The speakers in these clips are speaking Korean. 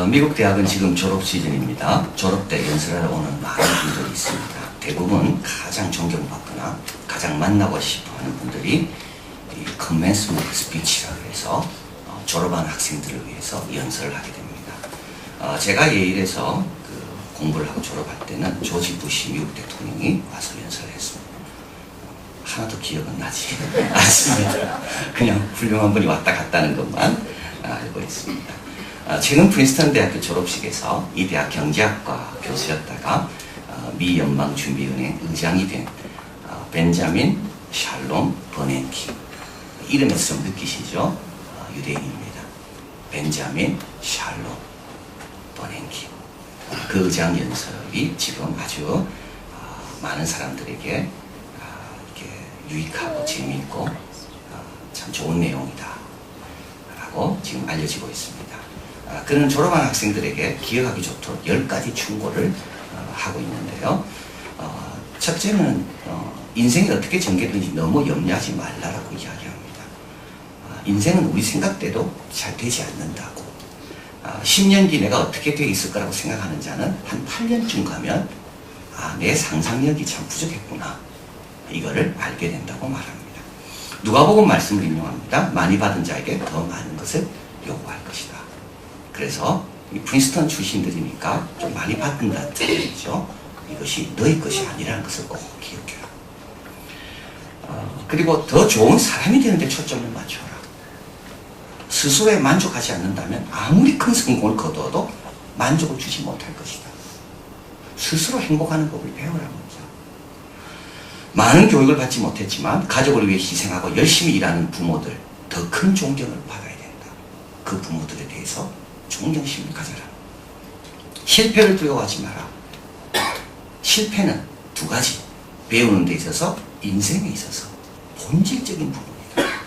미국 대학은 지금 졸업 시즌입니다. 졸업 때 연설하러 오는 많은 분들이 있습니다. 대부분 가장 존경받거나 가장 만나고 싶어 하는 분들이 이 commencement speech라고 해서 졸업한 학생들을 위해서 연설을 하게 됩니다. 제가 예일에서 공부를 하고 졸업할 때는 조지 부시 미국 대통령이 와서 연설을 했습니다. 하나도 기억은 나지 않습니다. 그냥 훌륭한 분이 왔다 갔다는 것만 알고 있습니다. 최근 프린스턴 대학교 졸업식에서 이 대학 경제학과 교수였다가 미 연방준비은행 의장이 된 벤자민 샬롬 버냉키, 이름에서 좀 느끼시죠? 유대인입니다. 벤자민 샬롬 버냉키. 그 의장 연설이 지금 아주 많은 사람들에게 이렇게 유익하고 재미있고 참 좋은 내용이다 라고 지금 알려지고 있습니다. 그는 졸업한 학생들에게 기억하기 좋도록 10가지 충고를 하고 있는데요. 첫째는 인생이 어떻게 전개되는지 너무 염려하지 말라라고 이야기합니다. 인생은 우리 생각대로 잘 되지 않는다고. 10년 뒤 내가 어떻게 돼 있을 거라고 생각하는 자는 한 8년쯤 가면 내 상상력이 참 부족했구나, 이거를 알게 된다고 말합니다. 누가복음 말씀을 인용합니다. 많이 받은 자에게 더 많은 것을 요구할 것이다. 그래서 이 프린스턴 출신들이니까 좀 많이 받는다는 뜻이죠. 이것이 너희 것이 아니라는 것을 꼭 기억해라. 그리고 더 좋은 사람이 되는데 초점을 맞춰라. 스스로에 만족하지 않는다면 아무리 큰 성공을 거두어도 만족을 주지 못할 것이다. 스스로 행복하는 법을 배우라는 거죠. 많은 교육을 받지 못했지만 가족을 위해 희생하고 열심히 일하는 부모들, 더 큰 존경을 받아야 된다. 그 부모들에 대해서 존경심을 가져라. 실패를 두려워하지 마라. 실패는 두 가지, 배우는 데 있어서, 인생에 있어서 본질적인 부분이다.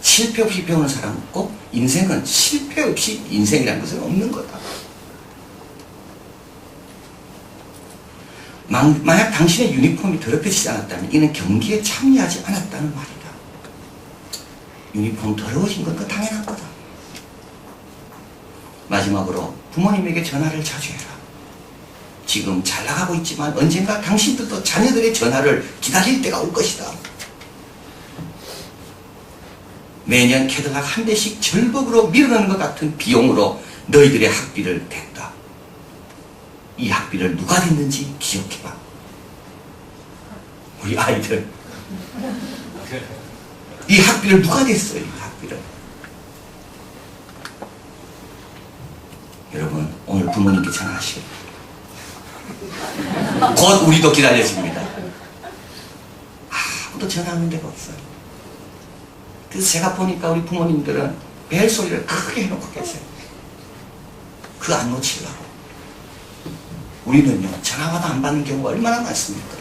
실패 없이 배우는 사람은 없고, 인생은 실패 없이 인생이라는 것은 없는 거다. 만약 당신의 유니폼이 더럽혀지지 않았다면 이는 경기에 참여하지 않았다는 말이다. 유니폼 더러워진 건 그 당연한 거다. 마지막으로 부모님에게 전화를 자주 해라. 지금 잘 나가고 있지만 언젠가 당신들도 자녀들의 전화를 기다릴 때가 올 것이다. 매년 캐딜락 한 대씩 절벅으로 밀어넣는 것 같은 비용으로 너희들의 학비를 댔다. 이 학비를 누가 댔는지 기억해봐. 우리 아이들. 이 학비를 누가 댔어요? 이 학비를. 여러분, 오늘 부모님께 전화하시오. 곧 우리도 기다려집니다. 아무도 전화하는 데가 없어요. 그래서 제가 보니까 우리 부모님들은 벨 소리를 크게 해놓고 계세요. 그거 안 놓치려고. 우리는요, 전화와도 안 받는 경우가 얼마나 많습니까?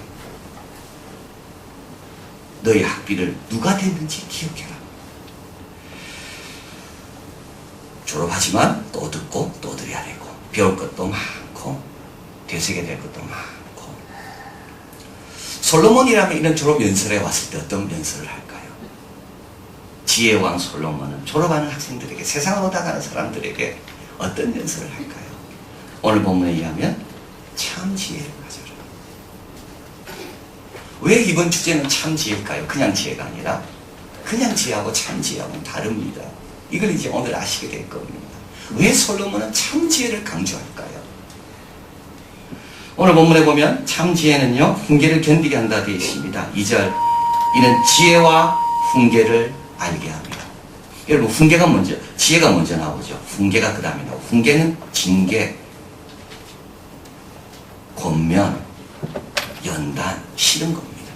너희 학비를 누가 댔는지 기억해라. 졸업하지만 또 듣고 또 들어야 되고, 배울 것도 많고, 되새겨야 될 것도 많고. 솔로몬이라면 이런 졸업 연설에 왔을 때 어떤 연설을 할까요? 지혜왕 솔로몬은 졸업하는 학생들에게, 세상을 오다가는 사람들에게 어떤 연설을 할까요? 오늘 본문에 의하면 참 지혜를 가져라. 왜 이번 주제는 참 지혜일까요? 그냥 지혜가 아니라 그냥 지혜하고 참 지혜하고는 다릅니다. 이걸 이제 오늘 아시게 될 겁니다. 왜 솔로몬은 참 지혜를 강조할까요? 오늘 본문에 보면 참 지혜는요, 훈계를 견디게 한다 되어 있습니다. 2절, 이는 지혜와 훈계를 알게 합니다. 여러분, 훈계가 먼저, 지혜가 먼저 나오죠. 훈계가 그 다음에 나오고, 훈계는 징계, 권면, 연단, 싫은 겁니다.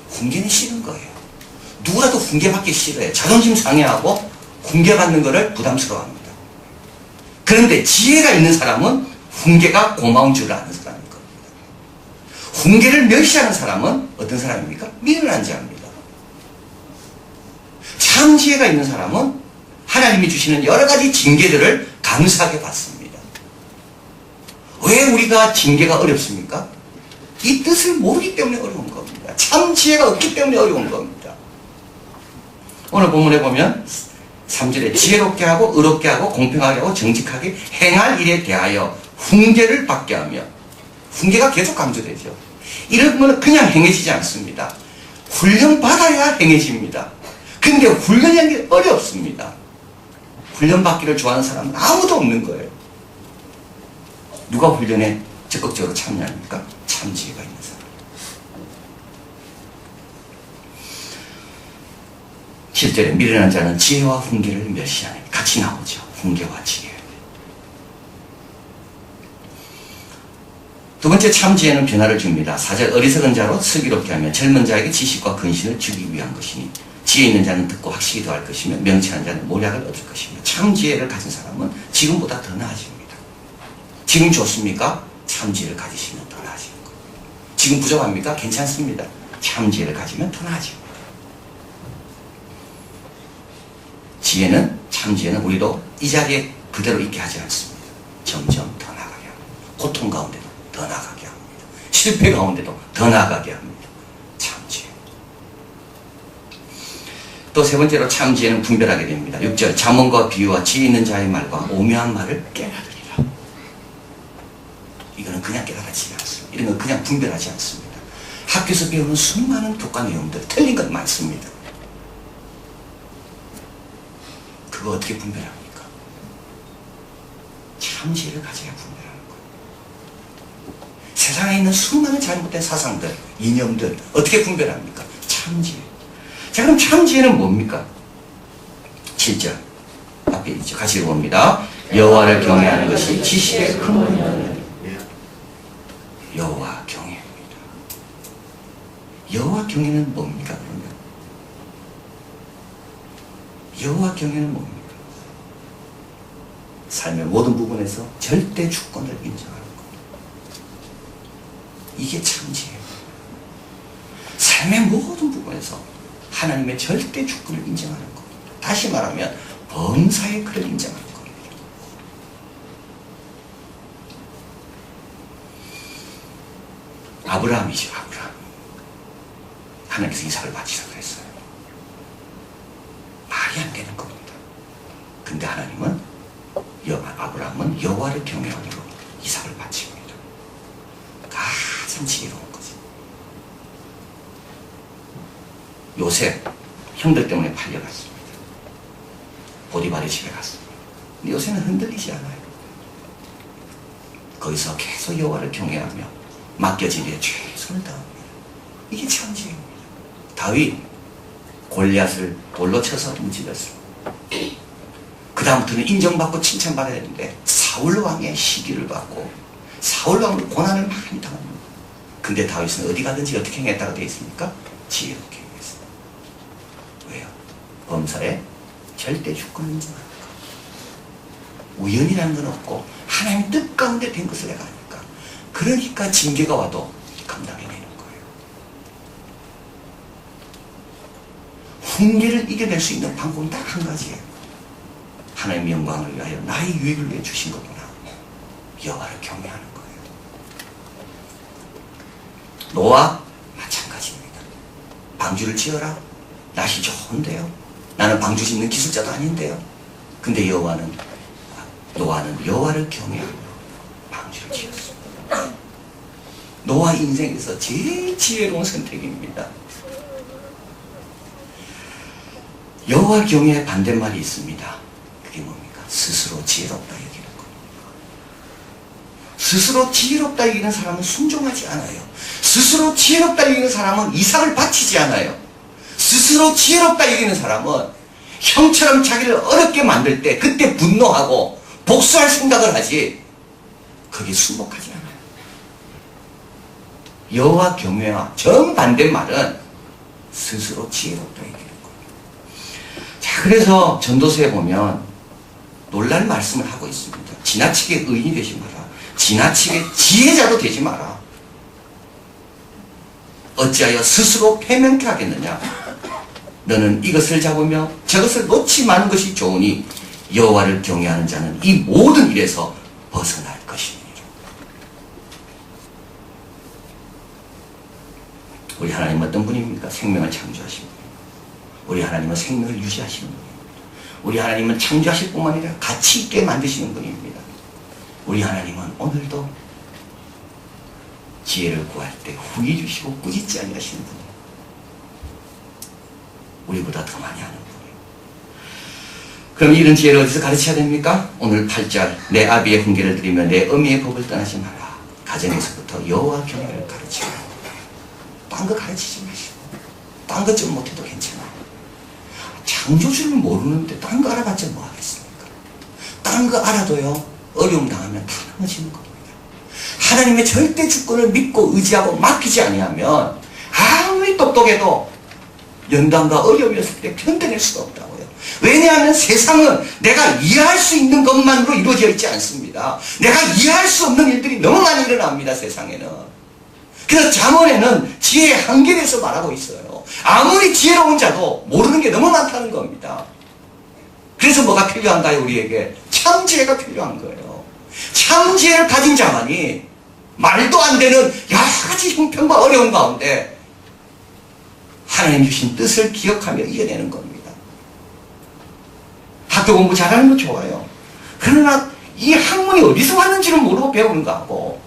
훈계는 싫은 거예요. 누구라도 훈계받기 싫어요. 자존심 상해하고 훈계받는 것을 부담스러워합니다. 그런데 지혜가 있는 사람은 훈계가 고마운 줄 아는 사람일 겁니다. 훈계를 멸시하는 사람은 어떤 사람입니까? 미련한 자입니다. 참 지혜가 있는 사람은 하나님이 주시는 여러 가지 징계들을 감사하게 받습니다. 왜 우리가 징계가 어렵습니까? 이 뜻을 모르기 때문에 어려운 겁니다. 참 지혜가 없기 때문에 어려운 겁니다. 오늘 본문에 보면 3절에 지혜롭게 하고 의롭게 하고 공평하게 하고 정직하게 행할 일에 대하여 훈계를 받게 하며, 훈계가 계속 강조되죠. 이런 거는 그냥 행해지지 않습니다. 훈련받아야 행해집니다. 근데 훈련하는 게 어렵습니다. 훈련받기를 좋아하는 사람은 아무도 없는 거예요. 누가 훈련에 적극적으로 참여합니까? 참지혜가 있는 사람. 7절에 미련한 자는 지혜와 훈계를 멸시하니, 같이 나오죠. 훈계와 지혜. 두 번째 참지혜는 변화를 줍니다. 4절 어리석은 자로 슬기롭게 하며 젊은 자에게 지식과 근신을 주기 위한 것이니 지혜 있는 자는 듣고 확실히 더할 것이며 명치한 자는 모략을 얻을 것이며, 참지혜를 가진 사람은 지금보다 더 나아집니다. 지금 좋습니까? 참지혜를 가지시면 더 나아지는 거예요. 지금 부족합니까? 괜찮습니다. 참지혜를 가지면 더 나아집니다. 지혜는, 참지혜는 우리도 이 자리에 그대로 있게 하지 않습니다. 점점 더 나아가게 합니다. 고통 가운데도 더 나아가게 합니다. 실패 가운데도 더 나아가게 합니다. 참지혜. 또 세 번째로 참지혜는 분별하게 됩니다. 6절 잠언과 비유와 지혜 있는 자의 말과 오묘한 말을 깨달으리라. 이거는 그냥 깨달아지지 않습니다. 이런 건 그냥 분별하지 않습니다. 학교에서 배우는 수많은 교과 내용들 틀린 것 많습니다. 그거 어떻게 분별합니까? 참지혜를 가져야 분별하는 거예요. 세상에 있는 수많은 잘못된 사상들, 이념들 어떻게 분별합니까? 참지혜. 자, 그럼 참지혜는 뭡니까? 7절 앞에 있죠. 같이 읽어봅니다. 여호와를 경외하는 것이 지식의 근본이다. 여호와 경외입니다. 여호와 경외는 뭡니까? 그러면 여호와 경외는 뭡니까? 삶의 모든 부분에서 절대 주권을 인정하는 것. 이게 참지혜입니다. 삶의 모든 부분에서 하나님의 절대 주권을 인정하는 겁니다. 다시 말하면 범사의 그를 인정하는 겁니다. 아브라함이죠. 아브라함. 하나님께서 이삭을 바치라고 했어요. 말이 안 되는 겁니다. 근데 하나님은 아브라함은 여호와를 경외함으로 이삭을 바칩니다. 가장 지혜로운 거죠. 요셉 형들 때문에 팔려갔습니다. 보디발의 집에 갔습니다. 근데 요셉은 흔들리지 않아요. 거기서 계속 여호와를 경외하며 맡겨진 일에 최선을 다합니다. 이게 참지혜입니다. 다윗 골리앗을 돌로 쳐서 움직였습니다. 그 다음부터는 인정받고 칭찬받아야 되는데 사울 왕의 시기를 받고 사울 왕으로 고난을 많이 당합니다. 근데 다윗은 어디 가든지 어떻게 행했다고 되어 있습니까? 지혜롭게 행했어요. 왜요? 범사에 절대 주권을 인정하니까. 우연이라는 건 없고 하나님 뜻 가운데 된 것을 내가 하니까. 그러니까 징계가 와도 감당해내는 거예요. 훈계를 이겨낼 수 있는 방법은 딱 한 가지예요. 하나님의 영광을 위하여 나의 유익을 위해 주신 거구나. 여호와를 경외하는 거예요. 노아 마찬가지입니다. 방주를 지어라. 날씨 좋은데요. 나는 방주 짓는 기술자도 아닌데요. 근데 노아는 여호와를 경외하며 방주를 지었습니다. 노아 인생에서 제일 지혜로운 선택입니다. 여호와 경외의 반대말이 있습니다. 그게 뭡니까? 스스로 지혜롭다 여기는 겁니다. 스스로 지혜롭다 여기는 사람은 순종하지 않아요. 스스로 지혜롭다 여기는 사람은 이삭을 바치지 않아요. 스스로 지혜롭다 여기는 사람은 형처럼 자기를 어렵게 만들 때 그때 분노하고 복수할 생각을 하지 거기에 순복하지 않아요. 여호와 경외와 정반대 말은 스스로 지혜롭다 여기는 겁니다. 자, 그래서 전도서에 보면 놀랄 말씀을 하고 있습니다. 지나치게 의인이 되지 마라. 지나치게 지혜자도 되지 마라. 어찌하여 스스로 패면케 하겠느냐. 너는 이것을 잡으며 저것을 놓지 마는 것이 좋으니 여호와를 경외하는 자는 이 모든 일에서 벗어날 것이니라. 우리 하나님 어떤 분입니까? 생명을 창조하신 분. 우리 하나님은 생명을 유지하시는 분입니다. 우리 하나님은 창조하실 뿐만 아니라 가치 있게 만드시는 분입니다. 우리 하나님은 오늘도 지혜를 구할 때 후히 주시고 꾸짖지 아니하시는 분이에요. 우리보다 더 많이 하는 분이에요. 그럼 이런 지혜를 어디서 가르쳐야 됩니까? 오늘 8절 내 아비의 훈계를 들이며 내 어미의 법을 떠나지 마라. 가정에서부터 여호와 경외를 가르치라. 딴 거 가르치지 마시고 딴 것 좀 못해도 괜찮아요. 창조주를 모르는데 딴 거 알아봤자 뭐 하겠습니까? 딴 거 알아도요 어려움 당하면 다 넘어지는 겁니다. 하나님의 절대 주권을 믿고 의지하고 맡기지 아니하면 아무리 똑똑해도 연단과 어려움이 없을 때 견뎌낼 수가 없다고요. 왜냐하면 세상은 내가 이해할 수 있는 것만으로 이루어져 있지 않습니다. 내가 이해할 수 없는 일들이 너무 많이 일어납니다. 세상에는. 그래서 잠언에는 지혜의 한계에 대해서 말하고 있어요. 아무리 지혜로운 자도 모르는 게 너무 많다는 겁니다. 그래서 뭐가 필요한가요? 우리에게 참 지혜가 필요한 거예요. 참 지혜를 가진 자만이 말도 안 되는 여러 가지 형편과 어려운 가운데 하나님 주신 뜻을 기억하며 이겨내는 겁니다. 학교 공부 잘하는 거 좋아요. 그러나 이 학문이 어디서 왔는지를 모르고 배우는가 하고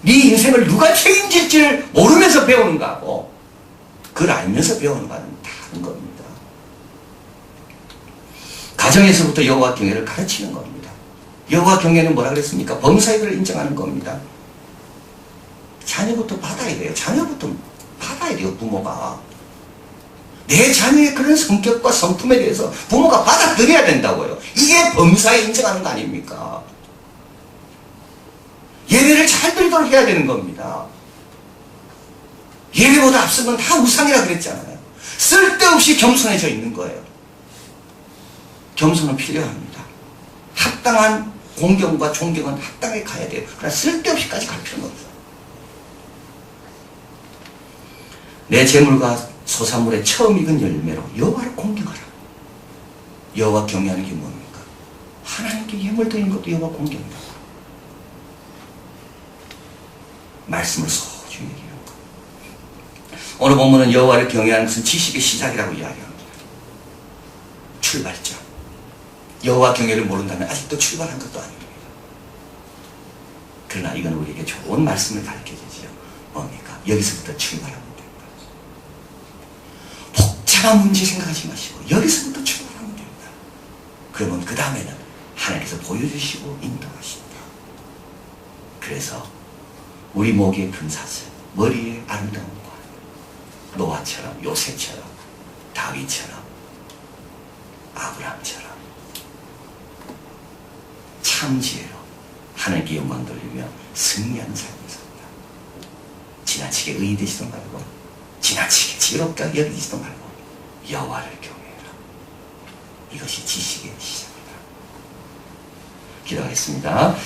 네 인생을 누가 책임질지를 모르면서 배우는가 하고 그걸 알면서 배우는 거는 다른 겁니다. 가정에서부터 여호와 경외를 가르치는 겁니다. 여호와 경외는 뭐라 그랬습니까? 범사이들을 인정하는 겁니다. 자녀부터 받아야 돼요. 자녀부터 받아야 돼요. 부모가. 내 자녀의 그런 성격과 성품에 대해서 부모가 받아들여야 된다고요. 이게 범사에 인정하는 거 아닙니까? 예배를 잘 드리도록 해야 되는 겁니다. 예배보다 앞선 건 다 우상이라 그랬잖아요. 쓸데없이 겸손해져 있는 거예요. 겸손은 필요합니다. 합당한 공경과 존경은 합당하게 가야 돼요. 그러나 쓸데없이까지 갈 필요는 없어요. 내 재물과 소산물의 처음 익은 열매로 여호와를 공경하라. 여호와 경외하는 게 뭡니까? 하나님께 예물 드리는 것도 여호와 공경이다. 말씀을 소중히 여기는 것. 오늘 본문은 여호와를 경외하는 것은 지식의 시작이라고 이야기합니다. 출발점. 여호와 경외를 모른다면 아직도 출발한 것도 아닙니다. 그러나 이건 우리에게 좋은 말씀을 가르쳐주지요. 뭡니까? 여기서부터 출발하면 됩니다. 복잡한 문제 생각하지 마시고 여기서부터 출발하면 됩니다. 그러면 그 다음에는 하나님께서 보여주시고 인도하신다. 그래서 우리 목에 금사슬, 머리에 아름다운 관, 노아처럼, 요셉처럼, 다윗처럼, 아브라함처럼 참 지혜로 하나님께 영광 돌리며 승리하는 삶을 삽니다. 지나치게 의되지도 말고 지나치게 지혜롭게 여기지도 말고 여호와를 경외해라. 이것이 지식의 시작이다. 기도하겠습니다.